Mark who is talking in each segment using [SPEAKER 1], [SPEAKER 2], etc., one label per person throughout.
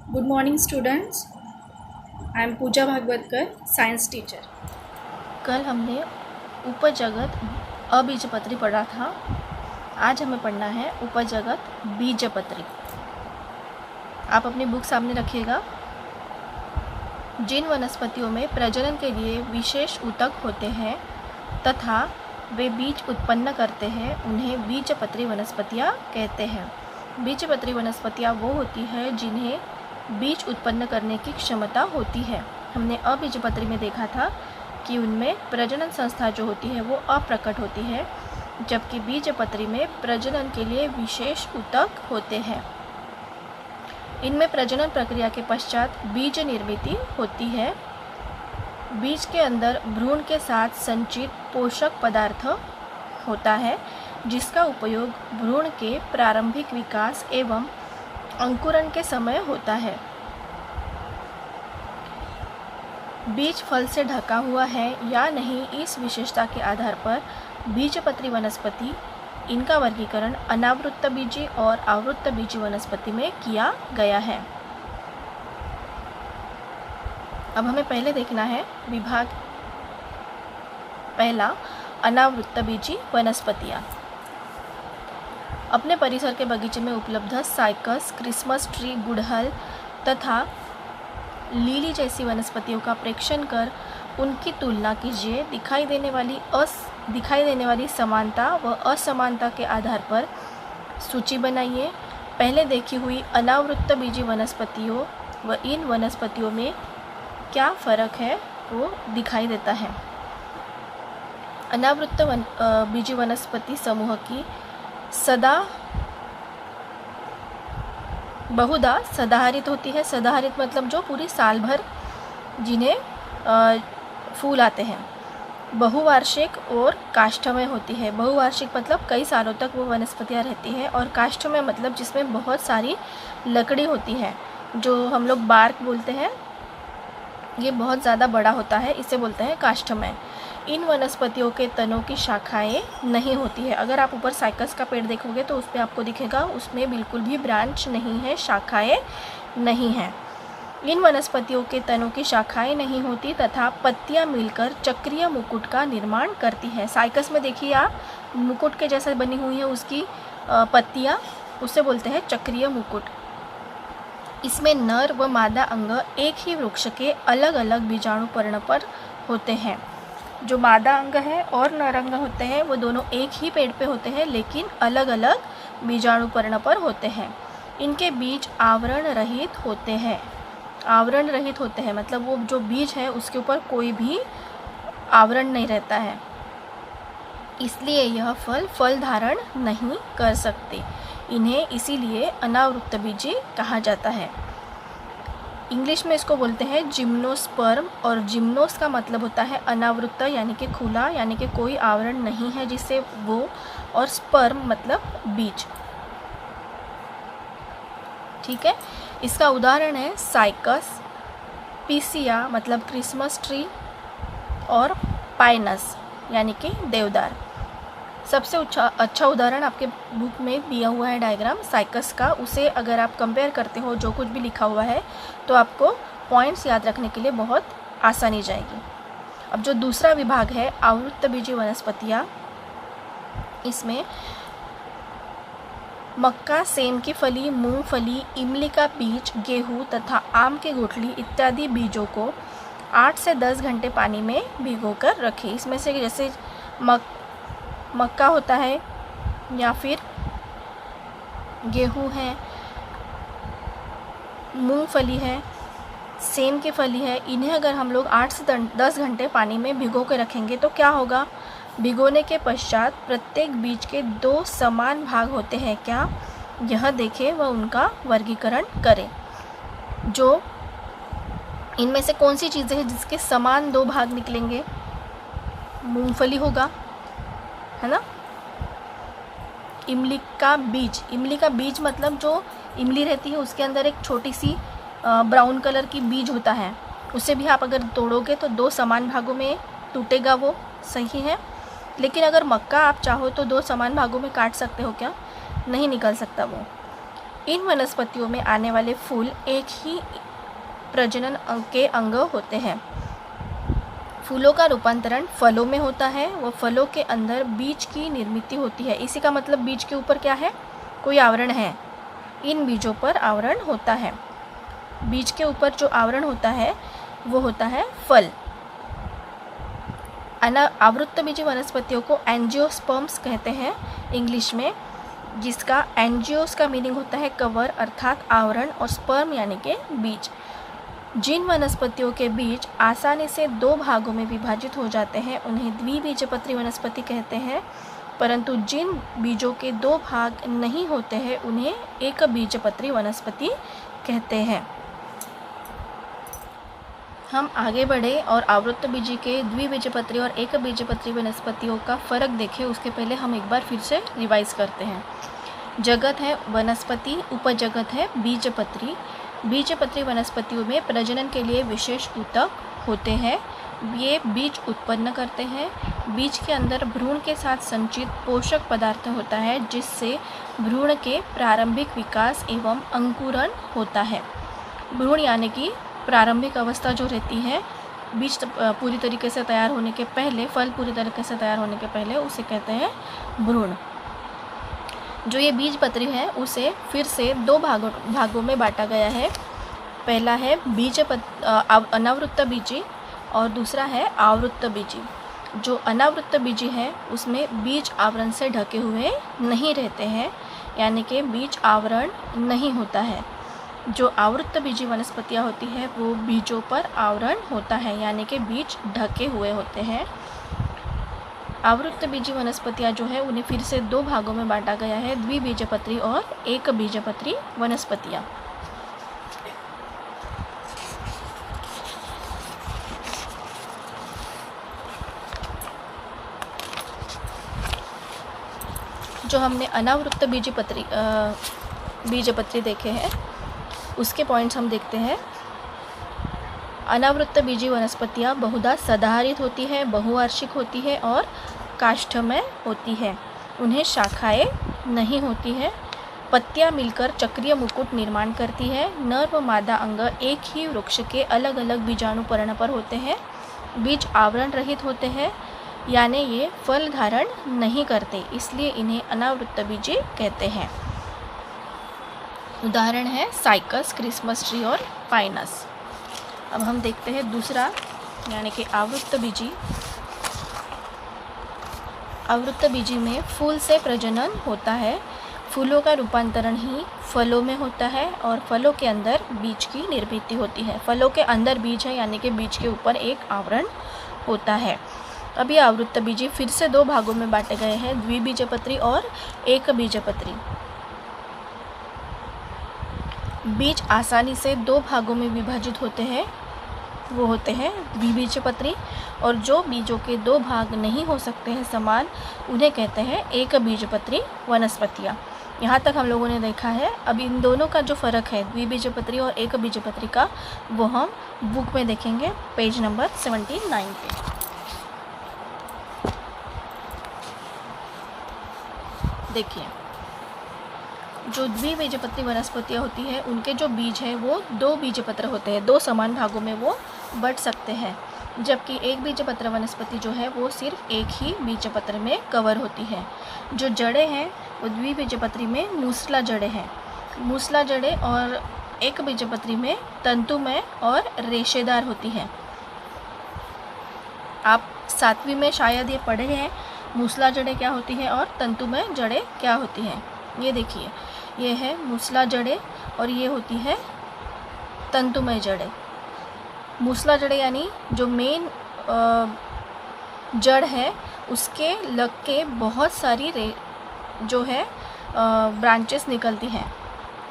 [SPEAKER 1] Good morning, students. I am Pooja Bhagwatkar, science teacher.
[SPEAKER 2] कल हमने उपजगत अबीजपत्री पढ़ा था। आज हमें पढ़ना है उपजगत बीजपत्री। आप अपनी बुक सामने रखिएगा। जिन वनस्पतियों में प्रजनन के लिए विशेष ऊतक होते हैं तथा वे बीज उत्पन्न करते हैं उन्हें बीजपत्री वनस्पतियाँ कहते हैं। बीजपत्री वनस्पतियाँ वो होती हैं जिन्हें बीज उत्पन्न करने की क्षमता होती है। हमने अबीजपत्री में देखा था कि उनमें प्रजनन संस्था जो होती है वो अप्रकट होती है, जबकि बीजपत्री में प्रजनन के लिए विशेष ऊतक होते हैं। इनमें प्रजनन प्रक्रिया के पश्चात बीज निर्मित होती है। बीज के अंदर भ्रूण के साथ संचित पोषक पदार्थ होता है, जिसका उपयोग भ्रूण के प्रारंभिक विकास एवं अंकुरण के समय होता है। बीज फल से ढका हुआ है या नहीं, इस विशेषता के आधार पर बीजपत्री वनस्पति इनका वर्गीकरण अनावृत्तबीजी और आवृत्तबीजी वनस्पति में किया गया है। अब हमें पहले देखना है विभाग पहला, अनावृत्तबीजी वनस्पतियाँ। अपने परिसर के बगीचे में उपलब्ध साइकस, क्रिसमस ट्री, गुड़हल तथा लीली जैसी वनस्पतियों का प्रेक्षण कर उनकी तुलना कीजिए। दिखाई देने वाली समानता व असमानता के आधार पर सूची बनाइए। पहले देखी हुई अनावृत्तबीजी वनस्पतियों व इन वनस्पतियों में क्या फ़र्क है वो दिखाई देता है। बीजी वनस्पति समूह की बहुधा सदाहरित होती है। सदाहरित मतलब जो पूरी साल भर जिन्हें फूल आते हैं। बहुवार्षिक और काष्ठमय होती है। बहुवार्षिक मतलब कई सालों तक वो वनस्पतियाँ रहती हैं, और काष्ठमय मतलब जिसमें बहुत सारी लकड़ी होती है, जो हम लोग बार्क बोलते हैं, ये बहुत ज़्यादा बड़ा होता है, इसे बोलते हैं काष्ठमय। इन वनस्पतियों के तनों की शाखाएं नहीं होती है। अगर आप ऊपर साइकस का पेड़ देखोगे तो उस पर आपको दिखेगा उसमें बिल्कुल भी ब्रांच नहीं है, शाखाएं नहीं हैं। इन वनस्पतियों के तनों की शाखाएं नहीं होती तथा पत्तियां मिलकर चक्रीय मुकुट का निर्माण करती हैं। साइकस में देखिए आप, मुकुट के जैसा बनी हुई है उसकी पत्तियां, उसे बोलते हैं चक्रीय मुकुट। इसमें नर व मादा अंग एक ही वृक्ष के अलग अलग बीजाणु पर्ण पर होते हैं। जो मादा अंग है और नर अंग होते हैं वो दोनों एक ही पेड़ पे होते हैं, लेकिन अलग अलग बीजाणु पर्ण पर होते हैं। इनके बीज आवरण रहित होते हैं। आवरण रहित होते हैं मतलब वो जो बीज है उसके ऊपर कोई भी आवरण नहीं रहता है, इसलिए यह फल धारण नहीं कर सकते। इन्हें इसीलिए अनावृत्तबीजी कहा जाता है। इंग्लिश में इसको बोलते हैं जिम्नोस्पर्म, और जिम्नोस का मतलब होता है अनावृत्त यानी कि खुला, यानी कि कोई आवरण नहीं है जिससे वो, और स्पर्म मतलब बीज। ठीक है, इसका उदाहरण है साइकस, पीसिया मतलब क्रिसमस ट्री, और पाइनस यानी कि देवदार। सबसे अच्छा उदाहरण आपके बुक में दिया हुआ है डायग्राम साइकस का। उसे अगर आप कंपेयर करते हो जो कुछ भी लिखा हुआ है तो आपको पॉइंट्स याद रखने के लिए बहुत आसानी जाएगी। अब जो दूसरा विभाग है आवृत्तबीजी वनस्पतियाँ, इसमें मक्का, सेम की फली, मूंगफली, इमली का बीज, गेहूँ तथा आम की गुठली इत्यादि बीजों को 8 से 10 घंटे पानी में भिगोकर रखें। इसमें से जैसे मक्का होता है या फिर गेहूँ है, मूंगफली है, सेम की फली है, इन्हें अगर हम लोग 8 से 10 घंटे पानी में भिगो के रखेंगे तो क्या होगा? भिगोने के पश्चात प्रत्येक बीज के 2 समान भाग होते हैं क्या, यह देखें व उनका वर्गीकरण करें। जो इनमें से कौन सी चीज़ें हैं जिसके समान 2 भाग निकलेंगे? मूंगफली होगा, है ना। इमली का बीज मतलब जो इमली रहती है उसके अंदर एक छोटी सी ब्राउन कलर की बीज होता है, उसे भी आप अगर तोड़ोगे तो 2 समान भागों में टूटेगा, वो सही है। लेकिन अगर मक्का आप चाहो तो 2 समान भागों में काट सकते हो क्या? नहीं निकल सकता वो। इन वनस्पतियों में आने वाले फूल एक ही प्रजनन के अंग होते हैं। फूलों का रूपांतरण फलों में होता है। वो फलों के अंदर बीज की निर्मित होती है। इसी का मतलब बीज के ऊपर क्या है, कोई आवरण है। इन बीजों पर आवरण होता है। बीज के ऊपर जो आवरण होता है वो होता है फल। आवृत्तबीजी वनस्पतियों को एंजियोस्पर्म्स कहते हैं इंग्लिश में, जिसका एंजियोस का मीनिंग होता है कवर अर्थात आवरण, और स्पर्म यानी कि बीज। जिन वनस्पतियों के बीज आसानी से दो भागों में विभाजित हो जाते हैं उन्हें द्विबीजपत्री वनस्पति कहते हैं, परंतु जिन बीजों के दो भाग नहीं होते हैं उन्हें एक बीजपत्री वनस्पति कहते हैं। हम आगे बढ़े और आवृत्तबीजी के द्विबीजपत्री और एक बीजपत्री वनस्पतियों का फ़र्क देखें उसके पहले हम एक बार फिर से रिवाइज करते हैं। जगत है वनस्पति, उपजगत है बीजपत्री। बीजपत्री वनस्पतियों में प्रजनन के लिए विशेष ऊतक होते हैं। ये बीज उत्पन्न करते हैं। बीज के अंदर भ्रूण के साथ संचित पोषक पदार्थ होता है जिससे भ्रूण के प्रारंभिक विकास एवं अंकुरण होता है। भ्रूण यानी कि प्रारंभिक अवस्था जो रहती है, बीज पूरी तरीके से तैयार होने के पहले, फल पूरी तरीके से तैयार होने के पहले, उसे कहते हैं भ्रूण। जो ये बीजपत्री है उसे फिर से दो भागों में बांटा गया है। पहला है अनावृत्तबीजी और दूसरा है आवृत्तबीजी। जो अनावृत्तबीजी है उसमें बीज आवरण से ढके हुए नहीं रहते हैं, यानी कि बीज आवरण नहीं होता है। जो आवृत्तबीजी वनस्पतियाँ होती है वो बीजों पर आवरण होता है, यानी कि बीज ढके हुए होते हैं। आवृत्तबीजी वनस्पतियाँ जो है उन्हें फिर से दो भागों में बांटा गया है, द्विबीजपत्री और एक बीजपत्री वनस्पतियाँ। जो हमने अनावृत्त बीजपत्री देखे हैं उसके पॉइंट्स हम देखते हैं। अनावृत्तबीजी वनस्पतियाँ बहुधा सदाहरित होती है, बहुवार्षिक होती है और काष्ठमय होती है। उन्हें शाखाएं नहीं होती है। पत्तियाँ मिलकर चक्रीय मुकुट निर्माण करती है। नर व मादा अंग एक ही वृक्ष के अलग अलग बीजाणु पर्ण पर होते हैं। बीज आवरण रहित होते हैं, यानी ये फल धारण नहीं करते, इसलिए इन्हें अनावृत्तबीजी कहते हैं। उदाहरण है साइकस, क्रिसमस ट्री और पाइनस। अब हम देखते हैं दूसरा यानी कि आवृत्तबीजी। आवृत्तबीजी में फूल से प्रजनन होता है। फूलों का रूपांतरण ही फलों में होता है और फलों के अंदर बीज की निर्मित होती है। फलों के अंदर बीज है, यानी कि बीज के ऊपर एक आवरण होता है। अभी आवृत्तबीजी फिर से दो भागों में बांटे गए हैं, द्विबीजपत्री और एक बीजपत्री। बीज आसानी से दो भागों में विभाजित होते हैं, वो होते हैं द्विबीजपत्री, और जो बीजों के दो भाग नहीं हो सकते हैं समान, उन्हें कहते हैं एक बीजपत्री वनस्पतियाँ। यहाँ तक हम लोगों ने देखा है। अब इन दोनों का जो फ़र्क है द्विबीजपत्री और एक बीजपत्री का, वो हम बुक में देखेंगे पेज नंबर 79 पे। देखिए, जो द्विबीजपत्री वनस्पतियाँ होती है उनके जो बीज हैं वो दो बीजपत्र होते हैं, दो समान भागों में वो बट सकते हैं, जबकि एक बीजपत्र वनस्पति जो है वो सिर्फ एक ही बीजपत्र में कवर होती है। जो जड़ें हैं वो द्विबीजपत्री में मूसला जड़ें हैं। मूसला जड़ें और एक बीजपत्री में तंतुमय और रेशेदार होती हैं। आप 7वीं में शायद ये पढ़े हैं मूसला जड़ें क्या होती हैं और तंतुमय जड़ें क्या होती हैं। ये देखिए, ये है मूसला जड़ें और ये होती है तंतुमय जड़ें। मूसला जड़ें यानी जो मेन जड़ है उसके लग के बहुत सारी जो है ब्रांचेस निकलती हैं,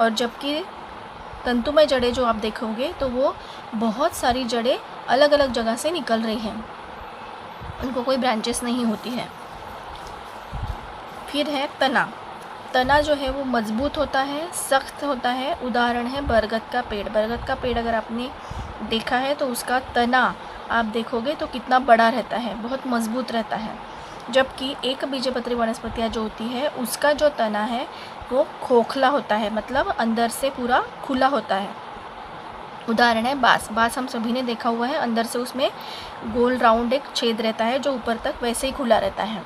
[SPEAKER 2] और जबकि तंतुमय जड़ें जो आप देखोगे तो वो बहुत सारी जड़ें अलग अलग जगह से निकल रही हैं, उनको कोई ब्रांचेस नहीं होती है। फिर है तना। तना जो है वो मजबूत होता है, सख्त होता है। उदाहरण है बरगद का पेड़। बरगद का पेड़ अगर आपने देखा है तो उसका तना आप देखोगे तो कितना बड़ा रहता है, बहुत मजबूत रहता है। जबकि एक बीजपत्री वनस्पतियाँ जो होती है उसका जो तना है वो खोखला होता है, मतलब अंदर से पूरा खुला होता है। उदाहरण है बाँस। बाँस हम सभी ने देखा हुआ है, अंदर से उसमें गोल राउंड एक छेद रहता है जो ऊपर तक वैसे ही खुला रहता है।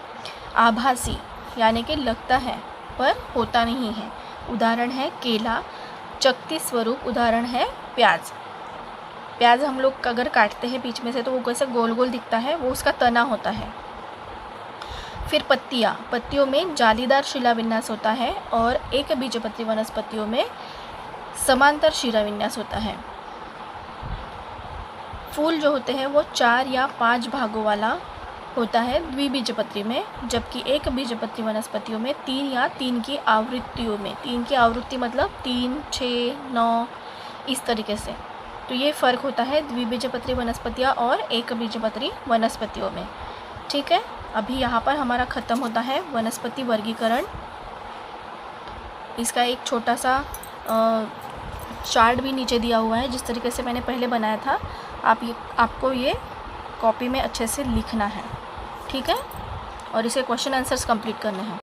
[SPEAKER 2] आभासी यानी कि लगता है पर होता नहीं है। उदाहरण है केला। चकती स्वरूप उदाहरण है प्याज। प्याज हम लोग अगर काटते हैं बीच में से तो वो कैसे गोल गोल दिखता है, वो उसका तना होता है। फिर पत्तियाँ। पत्तियों में जालीदार शिलाविन्यास होता है और एक बीजपत्री वनस्पतियों में समांतर शिलाविन्यास होता है। फूल जो होते हैं वो 4 या 5 भागों वाला होता है द्विबीजपत्री में, जबकि एक बीजपत्री वनस्पतियों में 3 या 3 की आवृत्तियों में, 3 की आवृत्ति मतलब 3, 6, 9 इस तरीके से। तो ये फ़र्क होता है द्विबीजपत्री वनस्पतियाँ और एक बीजपत्री वनस्पतियों में। ठीक है, अभी यहाँ पर हमारा ख़त्म होता है वनस्पति वर्गीकरण। इसका एक छोटा सा चार्ट भी नीचे दिया हुआ है, जिस तरीके से मैंने पहले बनाया था। आपको ये कॉपी में अच्छे से लिखना है, ठीक है, और इसे क्वेश्चन आंसर्स कंप्लीट करने हैं।